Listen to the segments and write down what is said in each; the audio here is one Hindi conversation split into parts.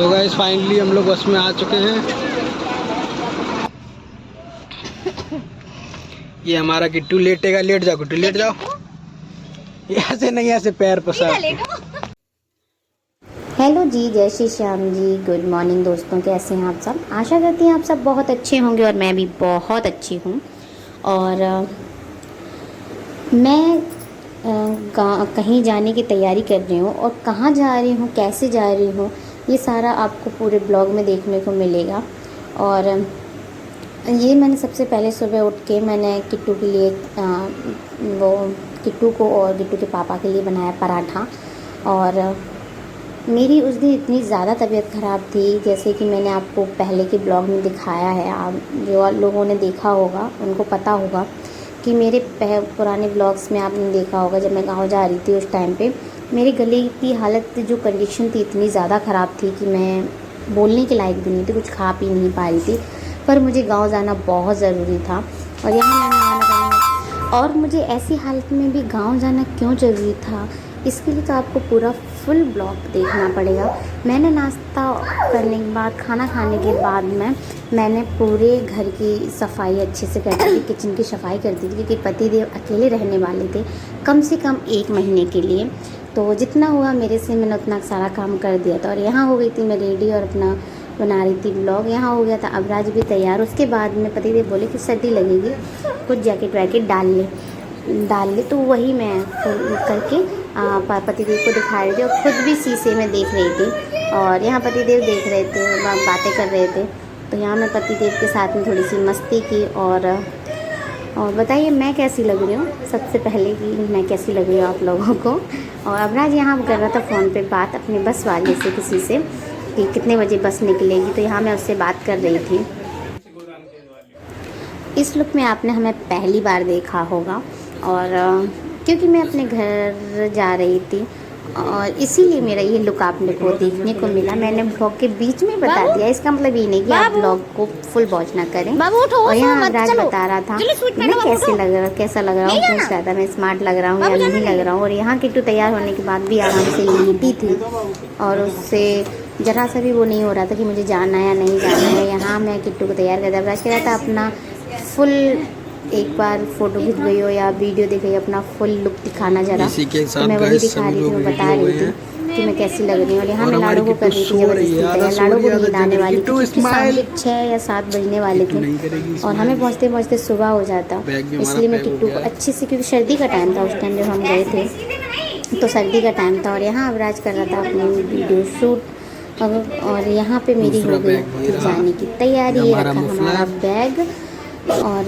तो गाइस फाइनली हम लोग बस में आ चुके हैं। ये हमारा किट्टू लेटेगा, लेट जाओ किट्टू, लेट जाओ। ऐसे नहीं, ऐसे पैर पसार। हेलो जी, जय श्री श्याम जी। गुड मॉर्निंग दोस्तों, कैसे हैं आप सब। आशा करती हैं आप सब बहुत अच्छे होंगे और मैं भी बहुत अच्छी हूँ। और मैं कहीं जाने की तैयारी कर रही हूँ और कहाँ जा रही हूँ, कैसे जा रही हूँ, ये सारा आपको पूरे ब्लॉग में देखने को मिलेगा। और ये मैंने सबसे पहले सुबह उठ के मैंने किट्टू के लिए वो किट्टू को और किट्टू के पापा के लिए बनाया पराठा। और मेरी उस दिन इतनी ज़्यादा तबीयत ख़राब थी, जैसे कि मैंने आपको पहले के ब्लॉग में दिखाया है। आप जो लोगों ने देखा होगा उनको पता होगा कि मेरे पुराने ब्लॉग्स में आपने देखा होगा, जब मैं गांव जा रही थी उस टाइम पे मेरे गले की हालत, जो कंडीशन थी, इतनी ज़्यादा ख़राब थी कि मैं बोलने के लायक भी नहीं थी, कुछ खा पी नहीं पा रही थी। पर मुझे गाँव जाना बहुत ज़रूरी था और यहाँ और मुझे ऐसी हालत में भी गाँव जाना क्यों ज़रूरी था, इसके लिए तो आपको पूरा फुल ब्लॉग देखना पड़ेगा। मैंने नाश्ता करने के बाद, खाना खाने के बाद मैंने पूरे घर की सफाई अच्छे से कर दी थी, किचन की सफाई कर दी थी, क्योंकि पतिदेव अकेले रहने वाले थे कम से कम 1 महीने के लिए। तो जितना हुआ मेरे से, मैंने उतना सारा काम कर दिया था। और यहाँ हो गई थी मैं रेडी और अपना बना रही थी ब्लॉग। यहाँ हो गया था अबराज भी तैयार। उसके बाद में पतिदेव बोले कि सर्दी लगेगी, कुछ जैकेट वैकेट डाल ले। तो वही मैं करके पतिदेव को दिखा रही थी और ख़ुद भी शीशे में देख रही थी। और यहाँ पतिदेव देख रहे थे, बातें कर रहे थे। तो यहाँ मैं पतिदेव के साथ में थोड़ी सी मस्ती की। और बताइए मैं कैसी लग रही हूँ, सबसे पहले कि मैं कैसी लग रही हूँ आप लोगों को। और अबराज यहाँ कर रहा था फ़ोन पे बात अपने बस वाले से, किसी से, कि कितने बजे बस निकलेगी। तो यहाँ मैं उससे बात कर रही थी। इस लुक में आपने हमें पहली बार देखा होगा। और क्योंकि मैं अपने घर जा रही थी और इसीलिए मेरा ये लुक आपने को देखने को मिला। मैंने ब्लॉग के बीच में बता दिया, इसका मतलब ये नहीं कि आप ब्लॉग को फुल वॉच ना करें। और यहाँ अबराज बता रहा था मैं कैसा लग रहा हूँ, पूछ रहा था मैं स्मार्ट लग रहा हूँ या नहीं लग रहा हूँ। और यहाँ किट्टू तैयार होने के बाद भी आराम से लेटी थी और उससे ज़रा सा भी वो नहीं हो रहा था कि मुझे जाना है या नहीं जाना है। यहाँ मैं किट्टू को तैयार कर दिया। अबराज कह रहा था अपना फुल एक बार फ़ोटो खींच गई हो या वीडियो दिख गई, अपना फुल लुक दिखाना ज़रा। तो मैं वही दिखा रही थी, मैं बता रही थी कि मैं कैसी लग रही हूँ। और यहाँ मैं लाड़ू को कर रही थी जबरदस्ती। लाड़ू को नींद आने वाली थी क्योंकि शाम 6 या 7 बजने वाले थे और हमें पहुँचते पहुँचते सुबह हो जाता। इसलिए मैं किट्टू को अच्छे से, क्योंकि सर्दी का टाइम था उस टाइम जब हम गए थे, तो सर्दी का टाइम था। और यहाँ अबराज कर रहा था अपनी वीडियो शूट। और यहाँ पे मेरी हो गई जाने की तैयारी। ये रखा हमारा बैग। और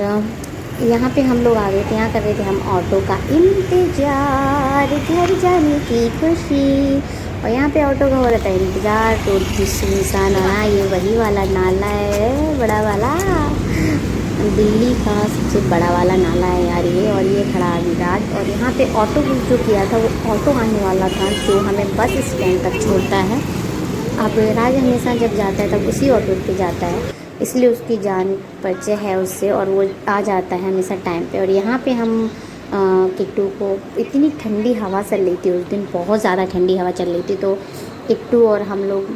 यहाँ पे हम लोग आ गए थे। यहाँ कर रहे थे हम ऑटो का इंतज़ार, घर जाने की खुशी। और यहाँ पे ऑटो का हो रहा था इंतज़ार। तो जिस इंसान आना, ये वही वाला नाला है, बड़ा वाला, दिल्ली का सबसे बड़ा वाला नाला है यार ये। और ये खड़ा अभिराज। और यहाँ पे ऑटो बुक जो किया था वो ऑटो आने वाला था जो हमें बस स्टैंड तक छोड़ता है। अभिराज हमेशा जब जाता है तब उसी ऑटो पे जाता है, इसलिए उसकी जान परिचय है उससे और वो आ जाता है हमेशा टाइम पे। और यहाँ पे हम किट्टू को, इतनी ठंडी हवा चल रही थी उस दिन, बहुत ज़्यादा ठंडी हवा चल रही थी। तो किट्टू और हम लोग,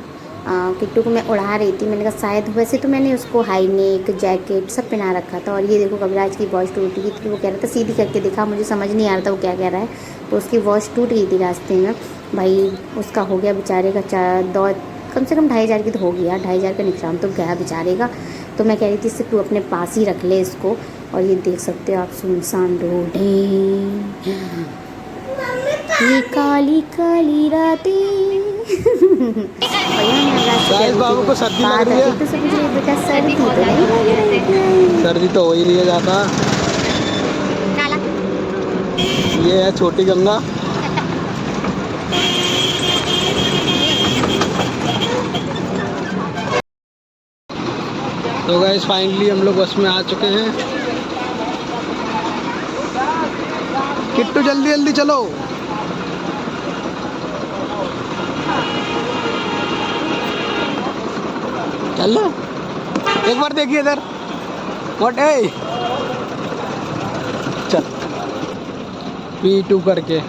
किट्टू को मैं उड़ा रही थी। मैंने कहा शायद, वैसे तो मैंने उसको हाई नेक जैकेट सब पहना रखा था। और ये देखो कविराज की वॉच टूट गई थी। वो कह रहा था सीधी करके दिखा, मुझे समझ नहीं आ रहा था वो क्या कह रहा है। तो उसकी वॉच टूट गई थी रास्ते में। भाई उसका हो गया बेचारे का कम से कम 2500 की तो हो गया, 2500 का नुकसान तो गया बेचारे का। तो मैं कह रही थी इससे तू अपने पास ही रख ले इसको। और ये देख सकते हो आप, सुनसान रोड है, ये काली काली रातें। बाबू को सर्दी लग रही है। तो सब मुझे बेटा सर्दी तो नहीं, सर्दी तो हो ही रही है ज़्यादा। ये है छोटी गंगा। तो गाइस फाइनली हम लोग बस में आ चुके हैं। किट्टू जल्दी जल्दी चलो। चलो एक बार देखिए इधर, व्हाट है, चल P2 करके।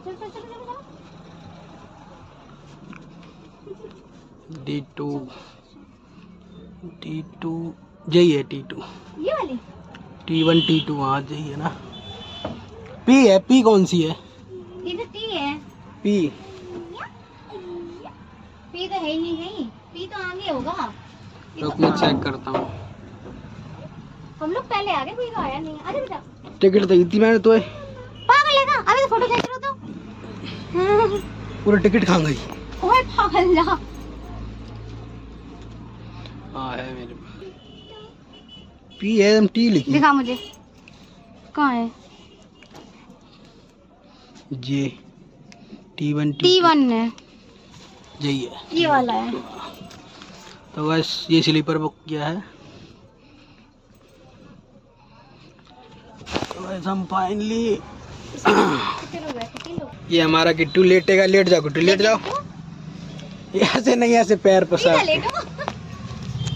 चल चल चल चल D2 T2 यही है T2 ये वाली T1 T2 हाँ यही है ना। P है, P कौन सी है? ये तो टी है। P पी तो है ही नहीं कहीं, पी तो आगे होगा। रुक मैं चेक करता हूँ। हम लोग पहले आ गए, कोई तो आया नहीं। अरे बेटा टिकट दी थी मैंने तो। पागल है क्या? अभी तो फोटो खींच रहे हो तो। पूरा टिकट कहाँ गई? ओए पागल जा। हाँ है मेरे पास। P है, T लिखी। दिखा मुझे कहाँ है। ये T1 T1 है, यही है। ये वाला है। तो बस ये स्लीपर बुक किया है। तो बस हम फाइनली ये हमारा किट्टू लेटेगा। लेट जाओ किट्टू, लेट जाओ। ऐसे नहीं, ऐसे पैर पसार।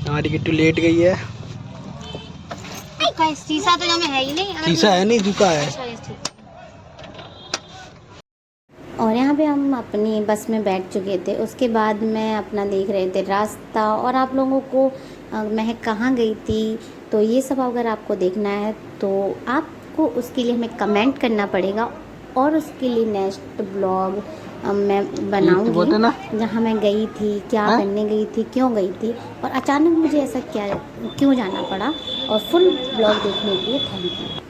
हमारी किट्टू लेट गई है। शीशा तो हमें है ही नहीं। शीशा है नहीं, झुका है। और यहाँ पे हम अपनी बस में बैठ चुके थे। उसके बाद में अपना देख रहे थे रास्ता और आप लोगों को मैं कहाँ गई थी। तो ये सब अगर आपको देखना है तो आपको उसके लिए हमें कमेंट करना पड़ेगा और उसके लिए नेक्स्ट ब्लॉग मैं बनाऊंगी जहाँ मैं गई थी, क्या करने गई थी, क्यों गई थी और अचानक मुझे ऐसा क्या क्यों जाना पड़ा। और फुल ब्लॉग देखने के लिए थैंक यू।